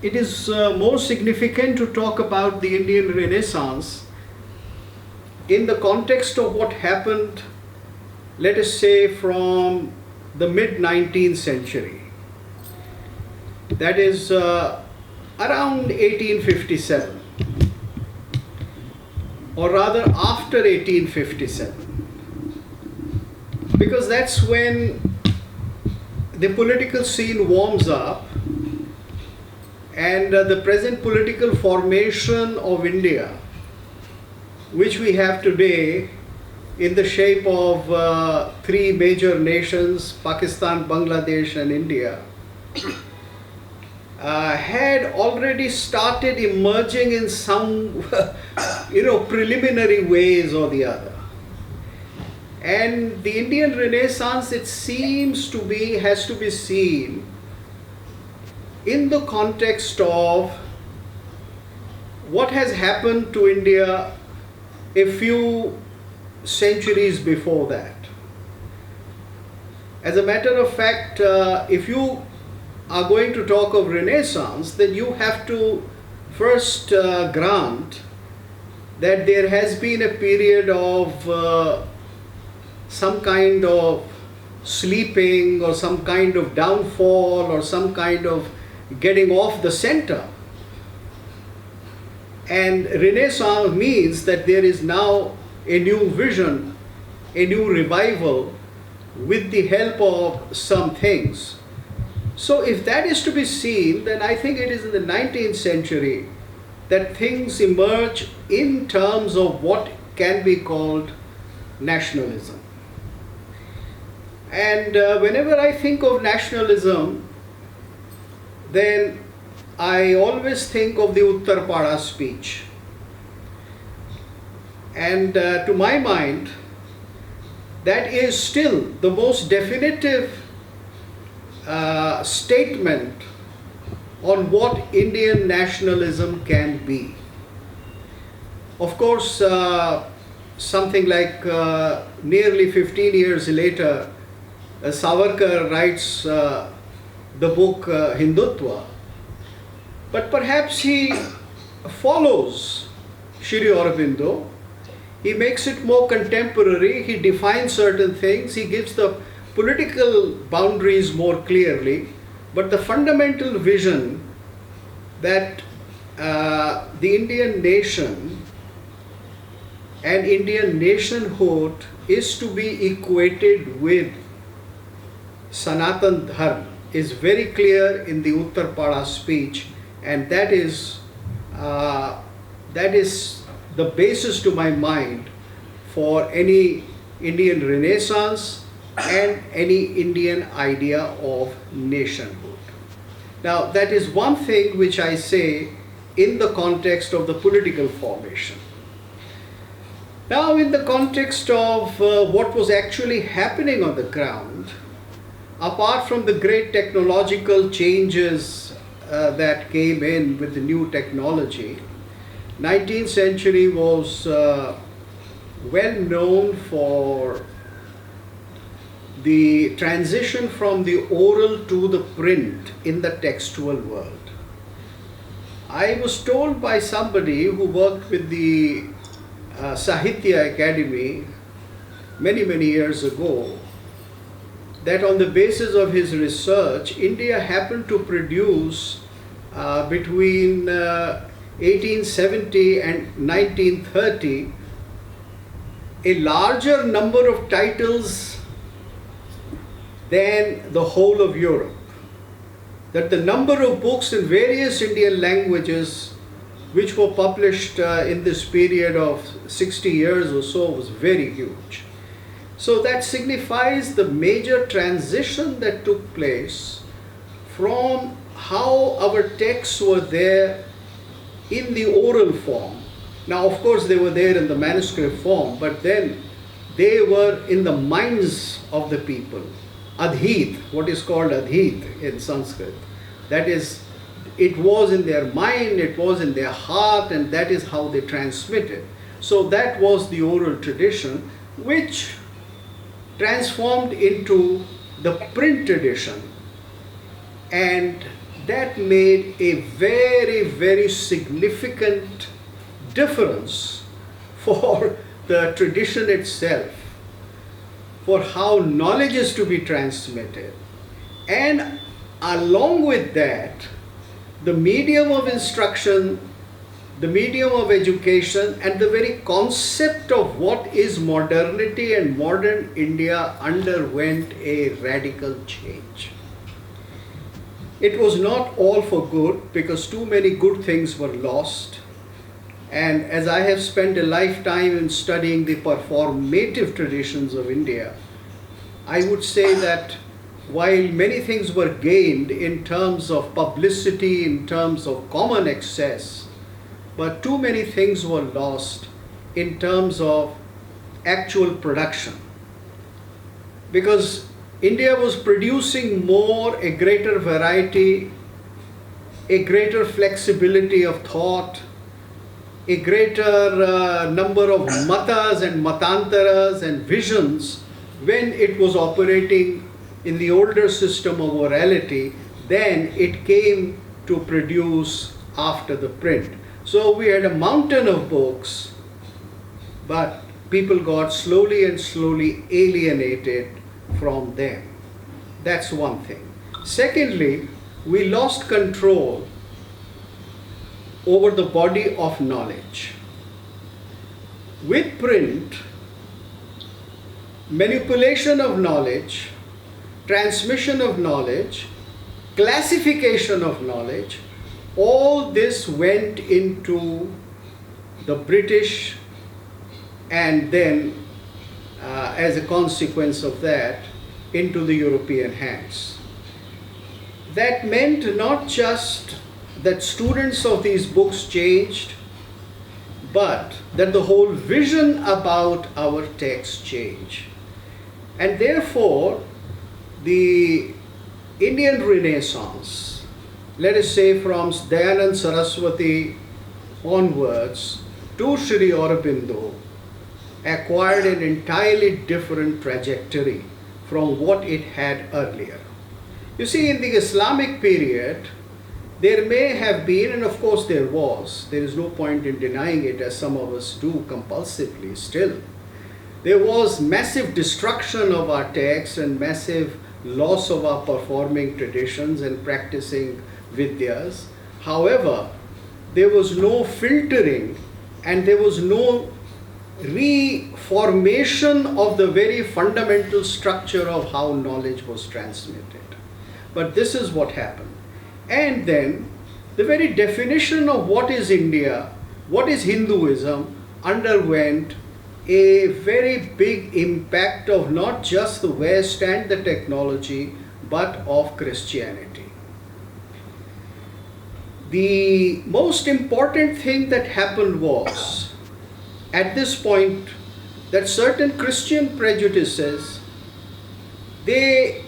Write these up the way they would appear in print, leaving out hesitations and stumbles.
it is more significant to talk about the Indian Renaissance in the context of what happened, let us say, from the mid-19th century. That is around 1857, or rather after 1857, because that's when the political scene warms up, and the present political formation of India, which we have today in the shape of three major nations, Pakistan, Bangladesh and India, had already started emerging in some preliminary ways or the other. And the Indian Renaissance, it seems to be, has to be seen in the context of what has happened to India a few centuries before that. As a matter of fact, if you are going to talk of Renaissance, then you have to first grant that there has been a period of some kind of sleeping or some kind of downfall or some kind of getting off the center. And Renaissance means that there is now a new vision, a new revival with the help of some things. So if that is to be seen, then I think it is in the 19th century that things emerge in terms of what can be called nationalism. And whenever I think of nationalism, then I always think of the Uttarpada speech. And to my mind, that is still the most definitive statement on what Indian nationalism can be. Of course, something like nearly 15 years later, Savarkar writes the book Hindutva, but perhaps he follows Shri Aurobindo. He makes it more contemporary, he defines certain things, he gives the political boundaries more clearly, but the fundamental vision that the Indian nation and Indian nationhood is to be equated with Sanatan Dharma is very clear in the Uttarpada speech, and that is the basis to my mind for any Indian Renaissance and any Indian idea of nationhood. Now, that is one thing which I say in the context of the political formation. Now, in the context of what was actually happening on the ground, apart from the great technological changes that came in with the new technology, 19th century was well known for the transition from the oral to the print in the textual world. I was told by somebody who worked with the Sahitya Academy many years ago that on the basis of his research, India happened to produce between 1870 and 1930 a larger number of titles than the whole of Europe. That the number of books in various Indian languages which were published in this period of 60 years or so was very huge. So that signifies the major transition that took place from how our texts were there in the oral form. Now, of course, they were there in the manuscript form, but then they were in the minds of the people. Adhit, what is called adhit in Sanskrit. That is, it was in their mind, it was in their heart, and that is how they transmitted. So that was the oral tradition, which transformed into the print tradition. And that made a very, very significant difference for the tradition itself, for how knowledge is to be transmitted. And along with that, the medium of instruction, the medium of education, and the very concept of what is modernity and modern India underwent a radical change. It was not all for good, because too many good things were lost. And as I have spent a lifetime in studying the performative traditions of India, I would say that while many things were gained in terms of publicity, in terms of common access, but too many things were lost in terms of actual production. Because India was producing more, a greater variety, a greater flexibility of thought, a greater number of matas and matantaras and visions when it was operating in the older system of orality than it came to produce after the print. So we had a mountain of books, but people got slowly and slowly alienated from them. That's one thing. Secondly, we lost control over the body of knowledge. With print, manipulation of knowledge, transmission of knowledge, classification of knowledge, all this went into the British, and then as a consequence of that, into the European hands. That meant not just that students of these books changed, but that the whole vision about our text changed. And therefore, the Indian Renaissance, let us say from Dayanand Saraswati onwards to Sri Aurobindo, acquired an entirely different trajectory from what it had earlier. You see, in the Islamic period, there may have been, and of course there is no point in denying it as some of us do compulsively still, there was massive destruction of our texts and massive loss of our performing traditions and practicing vidyas. However, there was no filtering and there was no reformation of the very fundamental structure of how knowledge was transmitted. But this is what happened. And then the very definition of what is India, what is Hinduism, underwent a very big impact of not just the West and the technology, but of Christianity. The most important thing that happened was, at this point, that certain Christian prejudices, they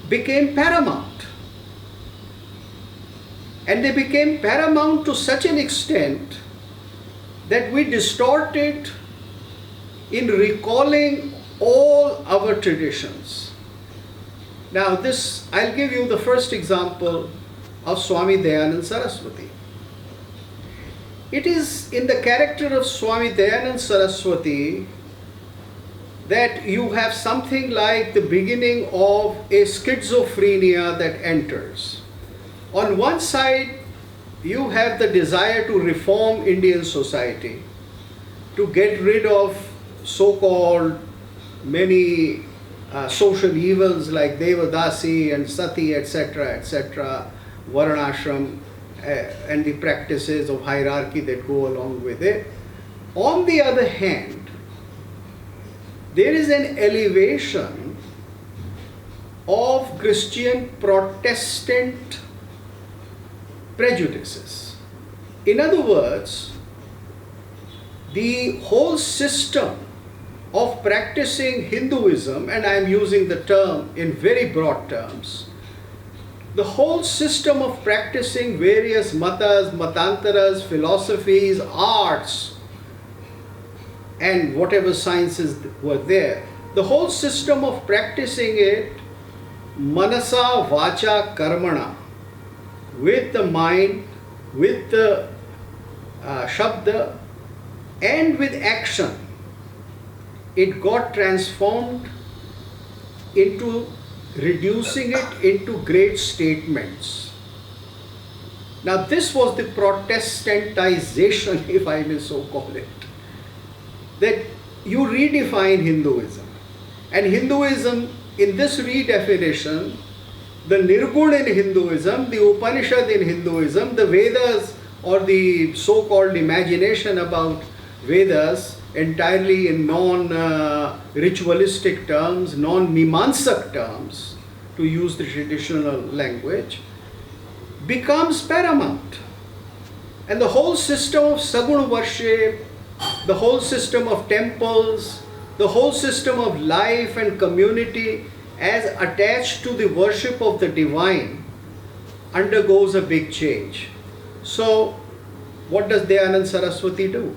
became paramount. And they became paramount to such an extent that we distorted in recalling all our traditions. Now this, I'll give you the first example of Swami Dayanand Saraswati. It is in the character of Swami Dayanand Saraswati that you have something like the beginning of a schizophrenia that enters. On one side, you have the desire to reform Indian society, to get rid of so-called many social evils like Devadasi and Sati, etc., Varnashram, and the practices of hierarchy that go along with it. On the other hand, there is an elevation of Christian Protestant prejudices. In other words, the whole system of practicing Hinduism, and I am using the term in very broad terms, the whole system of practicing various matas, matantaras, philosophies, arts, and whatever sciences were there, the whole system of practicing it, manasa, vacha, karmana, with the mind, with the shabda, and with action. It got transformed into reducing it into great statements. Now this was the Protestantization, if I may so call it, that you redefine Hinduism. And Hinduism, in this redefinition, the Nirgun in Hinduism, the Upanishad in Hinduism, the Vedas or the so-called imagination about Vedas entirely in non-ritualistic terms, non-Mimamsak terms, to use the traditional language, becomes paramount. And the whole system of Sagun worship, the whole system of temples, the whole system of life and community as attached to the worship of the divine undergoes a big change. So, what does Dayanand Saraswati do?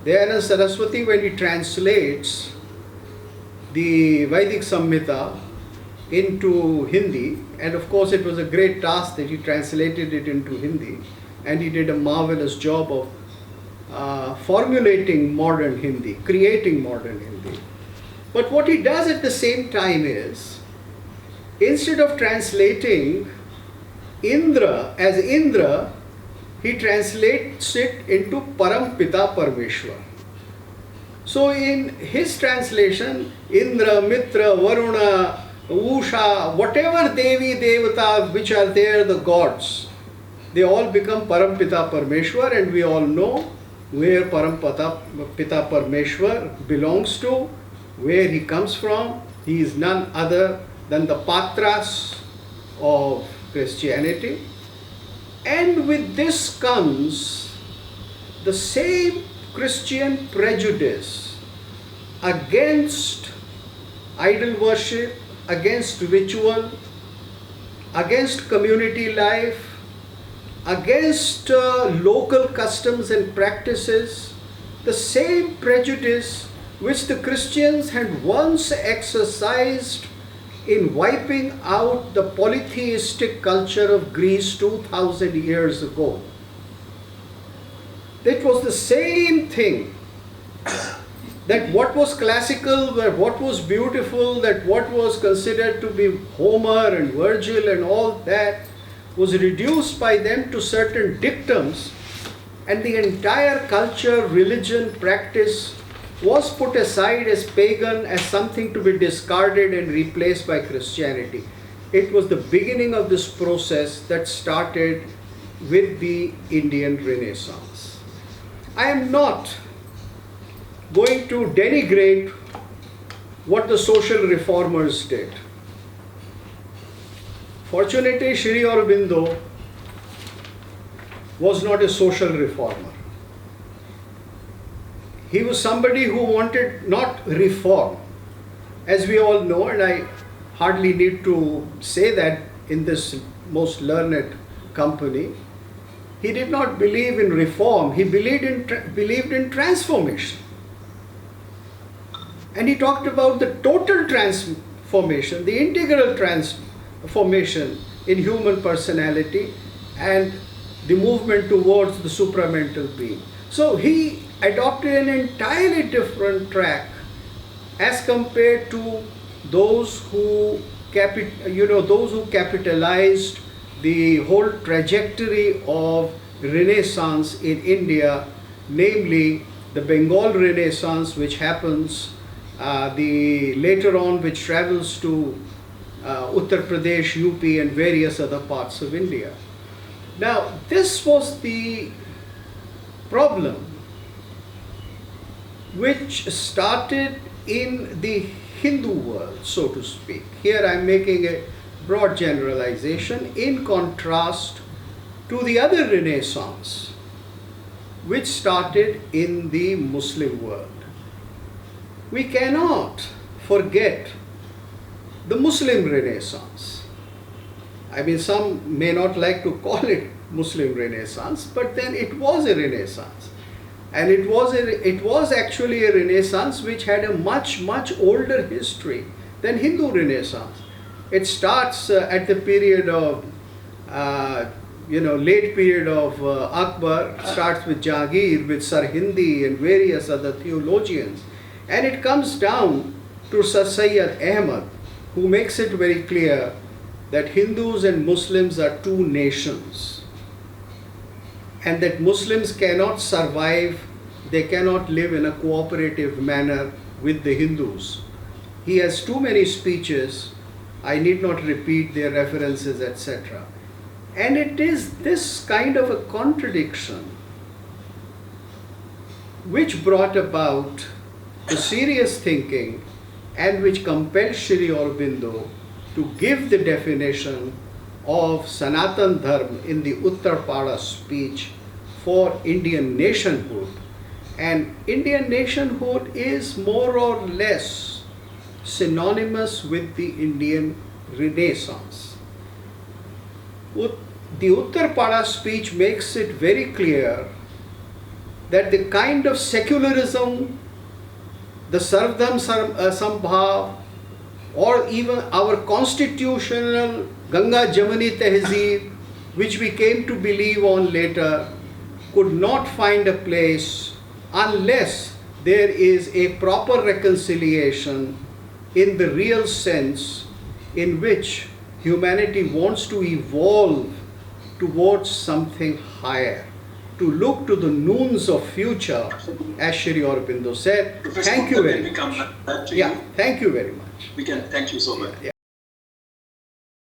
Dayanand Saraswati, when he translates the Vedic Samhita into Hindi, and of course it was a great task that he translated it into Hindi, and he did a marvelous job of formulating modern Hindi, creating modern Hindi. But what he does at the same time is, instead of translating Indra as Indra, he translates it into Param Pita Parmeshwar. So in his translation, Indra, Mitra, Varuna, Usha, whatever Devi, Devata which are there, the gods, they all become Param Pita Parmeshwar, and we all know where Param Pita Parmeshwar belongs to, where he comes from. He is none other than the Patras of Christianity. And with this comes the same Christian prejudice against idol worship, against ritual, against community life, against local customs and practices, the same prejudice which the Christians had once exercised in wiping out the polytheistic culture of Greece 2000 years ago. That was the same thing, that what was classical, that what was beautiful, that what was considered to be Homer and Virgil and all that was reduced by them to certain dictums, and the entire culture, religion, practice was put aside as pagan, as something to be discarded and replaced by Christianity. It was the beginning of this process that started with the Indian Renaissance. I am not going to denigrate what the social reformers did. Fortunately, Sri Aurobindo was not a social reformer. He was somebody who wanted not reform. As we all know, and I hardly need to say that in this most learned company, he did not believe in reform. He believed in transformation. And he talked about the total transformation, the integral transformation in human personality and the movement towards the supramental being. So he adopted an entirely different track as compared to those who capitalized the whole trajectory of Renaissance in India, namely the Bengal Renaissance, which happens later on, which travels to Uttar Pradesh, UP, and various other parts of India. Now, this was the problem which started in the Hindu world, so to speak. Here I am making a broad generalization in contrast to the other Renaissance, which started in the Muslim world. We cannot forget the Muslim Renaissance. I mean, some may not like to call it Muslim Renaissance, but then it was a Renaissance. And it was actually a Renaissance which had a much older history than Hindu Renaissance. It starts at the period of late period of Akbar, starts with Jahangir, with Sarhindi and various other theologians. And it comes down to Sir Sayyid Ahmad, who makes it very clear that Hindus and Muslims are two nations, and that Muslims cannot survive, they cannot live in a cooperative manner with the Hindus. He has too many speeches, I need not repeat their references, etc. And it is this kind of a contradiction which brought about the serious thinking and which compelled Sri Aurobindo to give the definition of Sanatan Dharma in the Uttarpada speech for Indian nationhood. And Indian nationhood is more or less synonymous with the Indian Renaissance. The Uttarpada speech makes it very clear that the kind of secularism, the Sarvdham Sambhav, or even our constitutional Ganga Jamuni Tehzeeb, which we came to believe on later, could not find a place unless there is a proper reconciliation in the real sense in which humanity wants to evolve towards something higher, to look to the noons of future, as Sri Aurobindo said. Professor, thank you very much. Thank you very much. We can thank you so much. Yeah.